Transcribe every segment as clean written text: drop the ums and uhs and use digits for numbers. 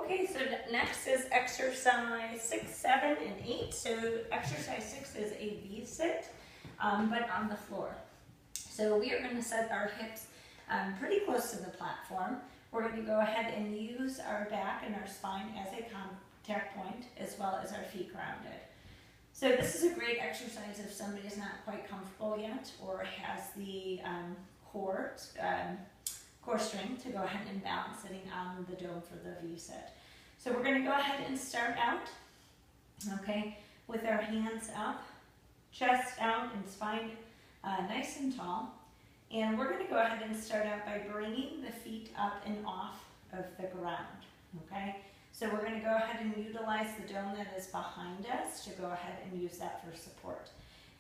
Okay, so next is exercise 6, 7, and 8. So exercise 6 is a V-sit, but on the floor. So we are going to set our hips pretty close to the platform. We're going to go ahead and use our back and our spine as a contact point, as well as our feet grounded. So this is a great exercise if somebody is not quite comfortable yet or has the core strength to go ahead and balance sitting on the dome for the V-sit. So we're going to go ahead and start out, okay, with our hands up, chest out, and spine nice and tall. And we're going to go ahead and start out by bringing the feet up and off of the ground, okay? So we're going to go ahead and utilize the dome that is behind us to go ahead and use that for support.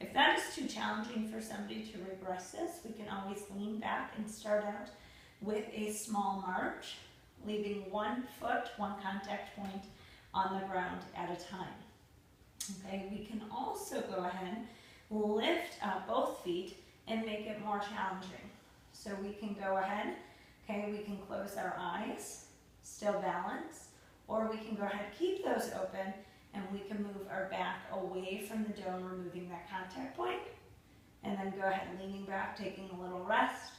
If that is too challenging for somebody to regress this, we can always lean back and start out with a small march, leaving 1 foot, 1 contact point on the ground at a time. Okay, we can also go ahead, lift up both feet and make it more challenging. So we can go ahead, okay, we can close our eyes, still balance, or we can go ahead, keep those open, and we can move our back away from the dome, removing that contact point, and then go ahead leaning back, taking a little rest.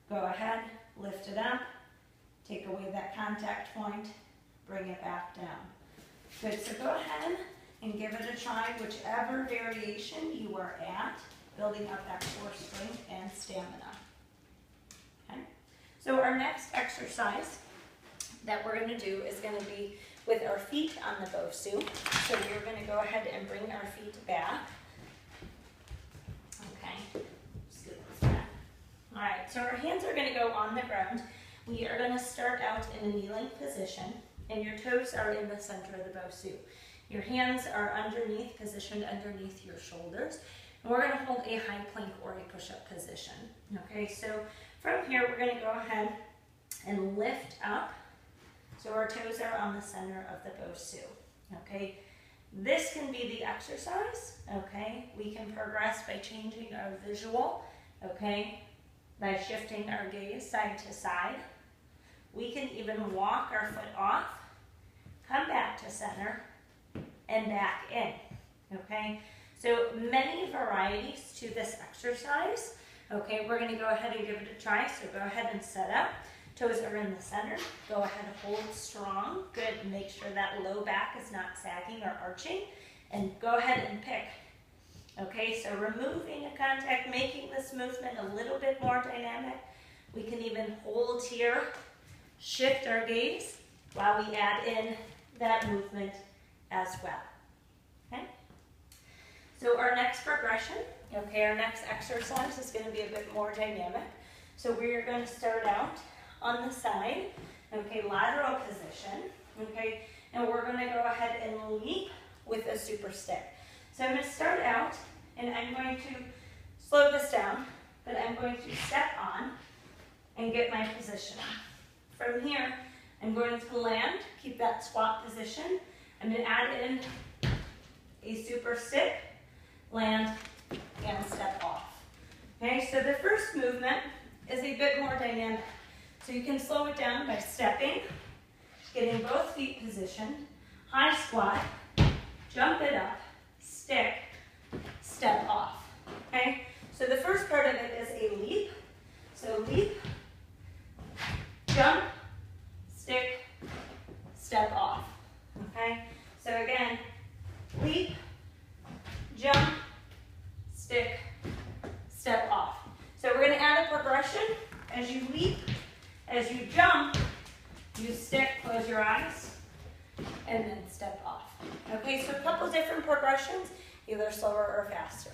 Go ahead, lift it up, take away that contact point, bring it back down. Good, so go ahead and give it a try, whichever variation you are at, building up that core strength and stamina. Okay, so our next exercise that we're going to do is going to be with our feet on the Bosu. So we're going to go ahead and bring our feet back. Okay, scoot this back. All right, so our hands are going to go on the ground. We are going to start out in a kneeling position, and your toes are in the center of the Bosu. Your hands are underneath, positioned underneath your shoulders. And we're going to hold a high plank or a push-up position. Okay, so from here, we're going to go ahead and lift up. So our toes are on the center of the Bosu, okay? This can be the exercise, okay? We can progress by changing our visual, okay? By shifting our gaze side to side. We can even walk our foot off, come back to center, and back in, okay? So many varieties to this exercise, okay? We're gonna go ahead and give it a try, so go ahead and set up. Toes are in the center. Go ahead and hold strong. Good. Make sure that low back is not sagging or arching. And go ahead and pick. Okay, so removing a contact, making this movement a little bit more dynamic. We can even hold here, shift our gaze while we add in that movement as well. Okay? So our next progression, okay, our next exercise is going to be a bit more dynamic. So we're going to start out on the side, okay, lateral position, okay, and we're going to go ahead and leap with a super stick. So I'm going to start out, and I'm going to slow this down, but I'm going to step on and get my position. From here, I'm going to land, keep that squat position. I'm going to add in a super stick, land, and step off. Okay, so the first movement is a bit more dynamic. So you can slow it down by stepping, getting both feet positioned, high squat, jump it up, stick, step off, okay? So the first part of it is a leap. So leap, jump, stick, step off, okay? So again, leap, jump, stick, step off. So we're gonna add a progression. As you leap, as you jump, you stick, close your eyes, and then step off. Okay, so a couple different progressions, either slower or faster.